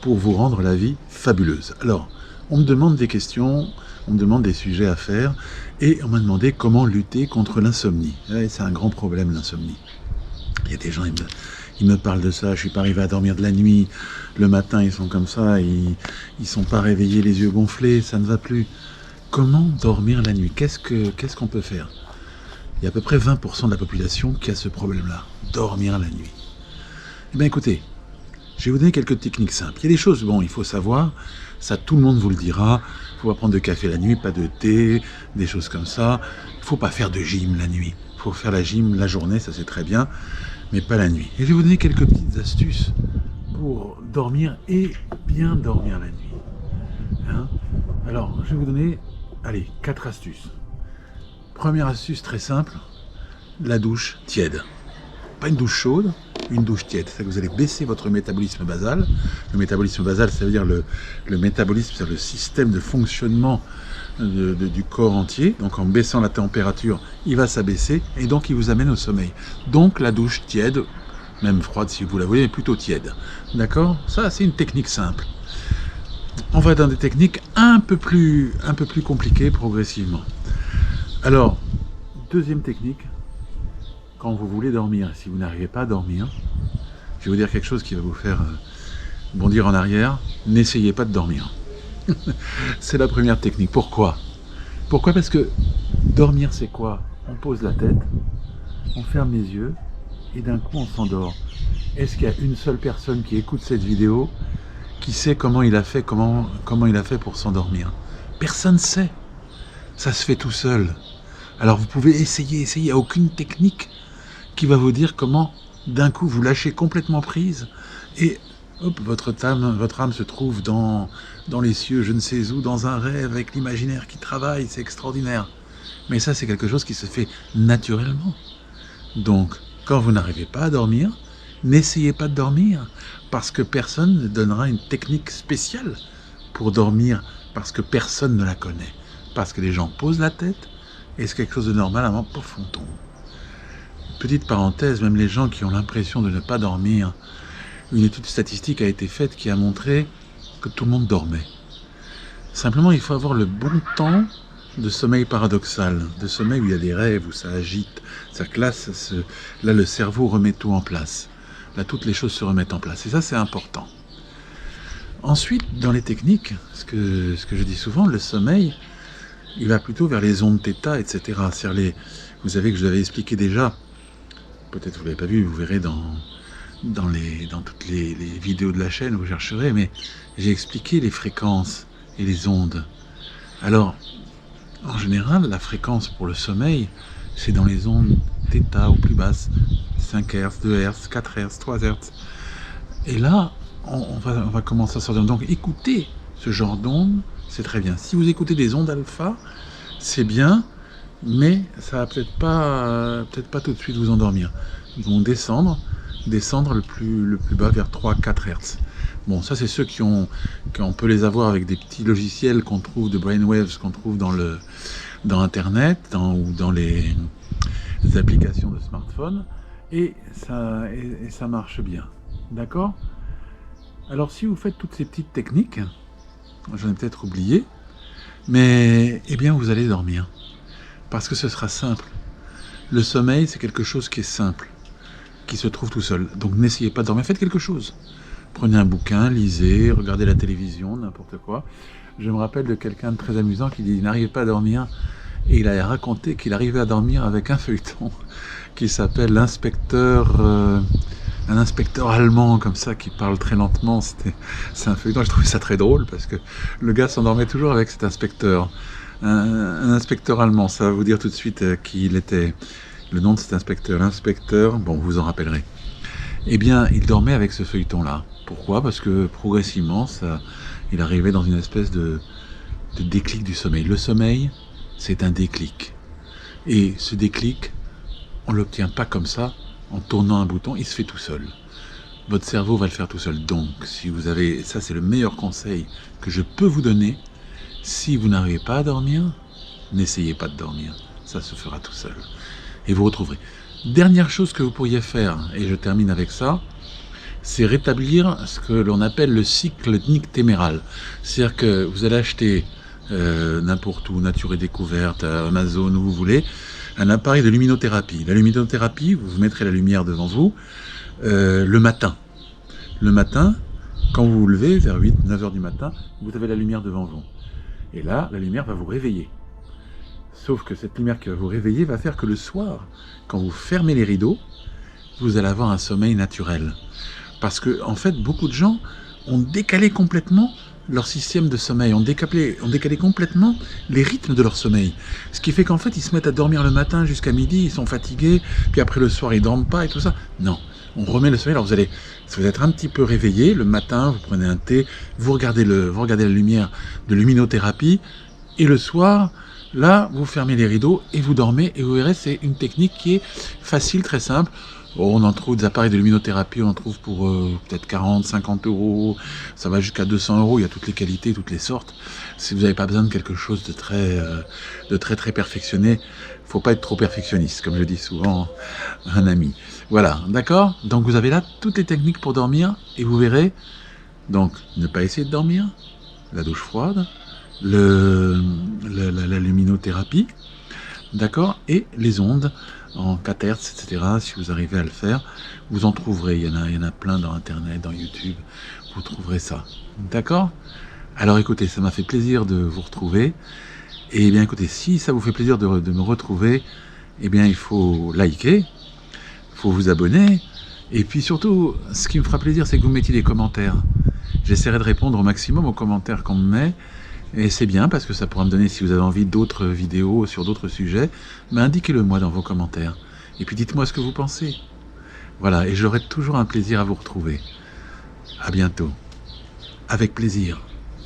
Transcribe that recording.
pour vous rendre la vie fabuleuse. Alors, on me demande des questions, on me demande des sujets à faire, et on m'a demandé comment lutter contre l'insomnie. Ouais, c'est un grand problème, l'insomnie. Il y a des gens, ils me parlent de ça, je suis pas arrivé à dormir de la nuit, le matin ils sont comme ça, ils sont pas réveillés, les yeux gonflés, ça ne va plus. Comment dormir la nuit? Qu'est-ce qu'on peut faire? Il y a à peu près 20% de la population qui a ce problème-là, dormir la nuit. Eh bien écoutez, je vais vous donner quelques techniques simples. Il y a des choses, bon, il faut savoir, ça tout le monde vous le dira, il ne faut pas prendre de café la nuit, pas de thé, des choses comme ça. Il ne faut pas faire de gym la nuit. Il faut faire la gym la journée, ça c'est très bien, mais pas la nuit. Et je vais vous donner quelques petites astuces pour dormir et bien dormir la nuit. Hein? Alors, je vais vous donner, allez, 4 astuces. Première astuce très simple, la douche tiède. Pas une douche chaude, une douche tiède. C'est-à-dire que vous allez baisser votre métabolisme basal. Le métabolisme basal, ça veut dire le métabolisme, c'est le système de fonctionnement du corps entier. Donc en baissant la température, il va s'abaisser et donc il vous amène au sommeil. Donc la douche tiède, même froide si vous la voulez, mais plutôt tiède. D'accord? Ça, c'est une technique simple. On va dans des techniques un peu plus compliquées progressivement. Alors, deuxième technique, quand vous voulez dormir, si vous n'arrivez pas à dormir, je vais vous dire quelque chose qui va vous faire bondir en arrière, n'essayez pas de dormir. C'est la première technique. Pourquoi? Pourquoi? Parce que dormir, c'est quoi? On pose la tête, on ferme les yeux, et d'un coup, on s'endort. Est-ce qu'il y a une seule personne qui écoute cette vidéo, qui sait comment il a fait, comment il a fait pour s'endormir? Personne ne sait. Ça se fait tout seul. Alors vous pouvez essayer, il n'y a aucune technique qui va vous dire comment d'un coup vous lâchez complètement prise et hop, votre âme se trouve dans les cieux, je ne sais où, dans un rêve avec l'imaginaire qui travaille, c'est extraordinaire. Mais ça, c'est quelque chose qui se fait naturellement. Donc, quand vous n'arrivez pas à dormir, n'essayez pas de dormir, parce que personne ne donnera une technique spéciale pour dormir, parce que personne ne la connaît. Parce que les gens posent la tête, et c'est quelque chose de normal avant, pouf, on tombe. Petite parenthèse, même les gens qui ont l'impression de ne pas dormir, une étude statistique a été faite qui a montré que tout le monde dormait. Simplement, il faut avoir le bon temps de sommeil paradoxal, de sommeil où il y a des rêves, où ça agite. C'est-à-dire que là, le cerveau remet tout en place. Là, toutes les choses se remettent en place. Et ça, c'est important. Ensuite, dans les techniques, ce que je dis souvent, le sommeil, il va plutôt vers les ondes θ, etc. Vous savez que je vous avais expliqué déjà, peut-être vous ne l'avez pas vu, vous verrez dans toutes les vidéos de la chaîne, vous chercherez, mais j'ai expliqué les fréquences et les ondes. Alors, en général, la fréquence pour le sommeil, c'est dans les ondes θ ou plus basses, 5 Hz, 2 Hz, 4 Hz, 3 Hz. Et là, on va commencer à sortir. Donc, écoutez ce genre d'ondes, c'est très bien. Si vous écoutez des ondes alpha, c'est bien, mais ça va peut-être pas tout de suite vous endormir. Ils vont descendre le plus bas vers 3-4 Hz. Bon, ça c'est ceux qu'on peut les avoir avec des petits logiciels qu'on trouve de brainwaves, qu'on trouve dans Internet, ou dans les applications de smartphone, et ça marche bien. D'accord? Alors si vous faites toutes ces petites techniques, j'en ai peut-être oublié, mais eh bien vous allez dormir. Parce que ce sera simple. Le sommeil, c'est quelque chose qui est simple, qui se trouve tout seul. Donc n'essayez pas de dormir, faites quelque chose. Prenez un bouquin, lisez, regardez la télévision, n'importe quoi. Je me rappelle de quelqu'un de très amusant qui dit qu'il n'arrivait pas à dormir, et il a raconté qu'il arrivait à dormir avec un feuilleton qui s'appelle l'inspecteur... un inspecteur allemand comme ça qui parle très lentement, c'est un feuilleton. Je trouvais ça très drôle parce que le gars s'endormait toujours avec cet inspecteur. Un inspecteur allemand, ça va vous dire tout de suite qui il était. Le nom de cet inspecteur, l'inspecteur, bon, vous en rappellerez. Eh bien, il dormait avec ce feuilleton-là. Pourquoi? Parce que progressivement, il arrivait dans une espèce de déclic du sommeil. Le sommeil, c'est un déclic. Et ce déclic, on ne l'obtient pas comme ça, en tournant un bouton, il se fait tout seul. Votre cerveau va le faire tout seul. Donc, si vous avez... Ça, c'est le meilleur conseil que je peux vous donner. Si vous n'arrivez pas à dormir, n'essayez pas de dormir. Ça se fera tout seul. Et vous retrouverez. Dernière chose que vous pourriez faire, et je termine avec ça, c'est rétablir ce que l'on appelle le cycle nictéméral. C'est-à-dire que vous allez acheter n'importe où, Nature et Découverte, Amazon, où vous voulez, un appareil de luminothérapie. La luminothérapie, vous mettrez la lumière devant vous le matin. Le matin, quand vous vous levez, vers 8-9 heures du matin, vous avez la lumière devant vous. Et là, la lumière va vous réveiller. Sauf que cette lumière qui va vous réveiller va faire que le soir, quand vous fermez les rideaux, vous allez avoir un sommeil naturel. Parce que, en fait, beaucoup de gens ont décalé complètement leur système de sommeil, ont décalé complètement les rythmes de leur sommeil. Ce qui fait qu'en fait, ils se mettent à dormir le matin jusqu'à midi, ils sont fatigués, puis après le soir, ils dorment pas et tout ça. Non, on remet le sommeil. Alors vous allez être un petit peu réveillé le matin, vous prenez un thé, vous regardez la lumière de luminothérapie, et le soir, là, vous fermez les rideaux et vous dormez, et vous verrez, c'est une technique qui est facile, très simple. On en trouve des appareils de luminothérapie, on en trouve pour peut-être 40, 50 euros, ça va jusqu'à 200 euros, il y a toutes les qualités, toutes les sortes. Si vous n'avez pas besoin de quelque chose de très perfectionné, faut pas être trop perfectionniste, comme je dis souvent à un ami. Voilà, d'accord? Donc vous avez là toutes les techniques pour dormir, et vous verrez, donc ne pas essayer de dormir, la douche froide, la luminothérapie, d'accord, et les ondes en 4 Hz, etc. Si vous arrivez à le faire, vous en trouverez. Il y en a plein dans Internet, dans YouTube. Vous trouverez ça. D'accord? Alors écoutez, ça m'a fait plaisir de vous retrouver. Et bien écoutez, si ça vous fait plaisir de me retrouver, eh bien il faut liker, il faut vous abonner. Et puis surtout, ce qui me fera plaisir, c'est que vous mettiez des commentaires. J'essaierai de répondre au maximum aux commentaires qu'on me met. Et c'est bien parce que ça pourra me donner, si vous avez envie d'autres vidéos sur d'autres sujets, mais indiquez-le moi dans vos commentaires. Et puis dites-moi ce que vous pensez. Voilà, et j'aurai toujours un plaisir à vous retrouver. À bientôt. Avec plaisir.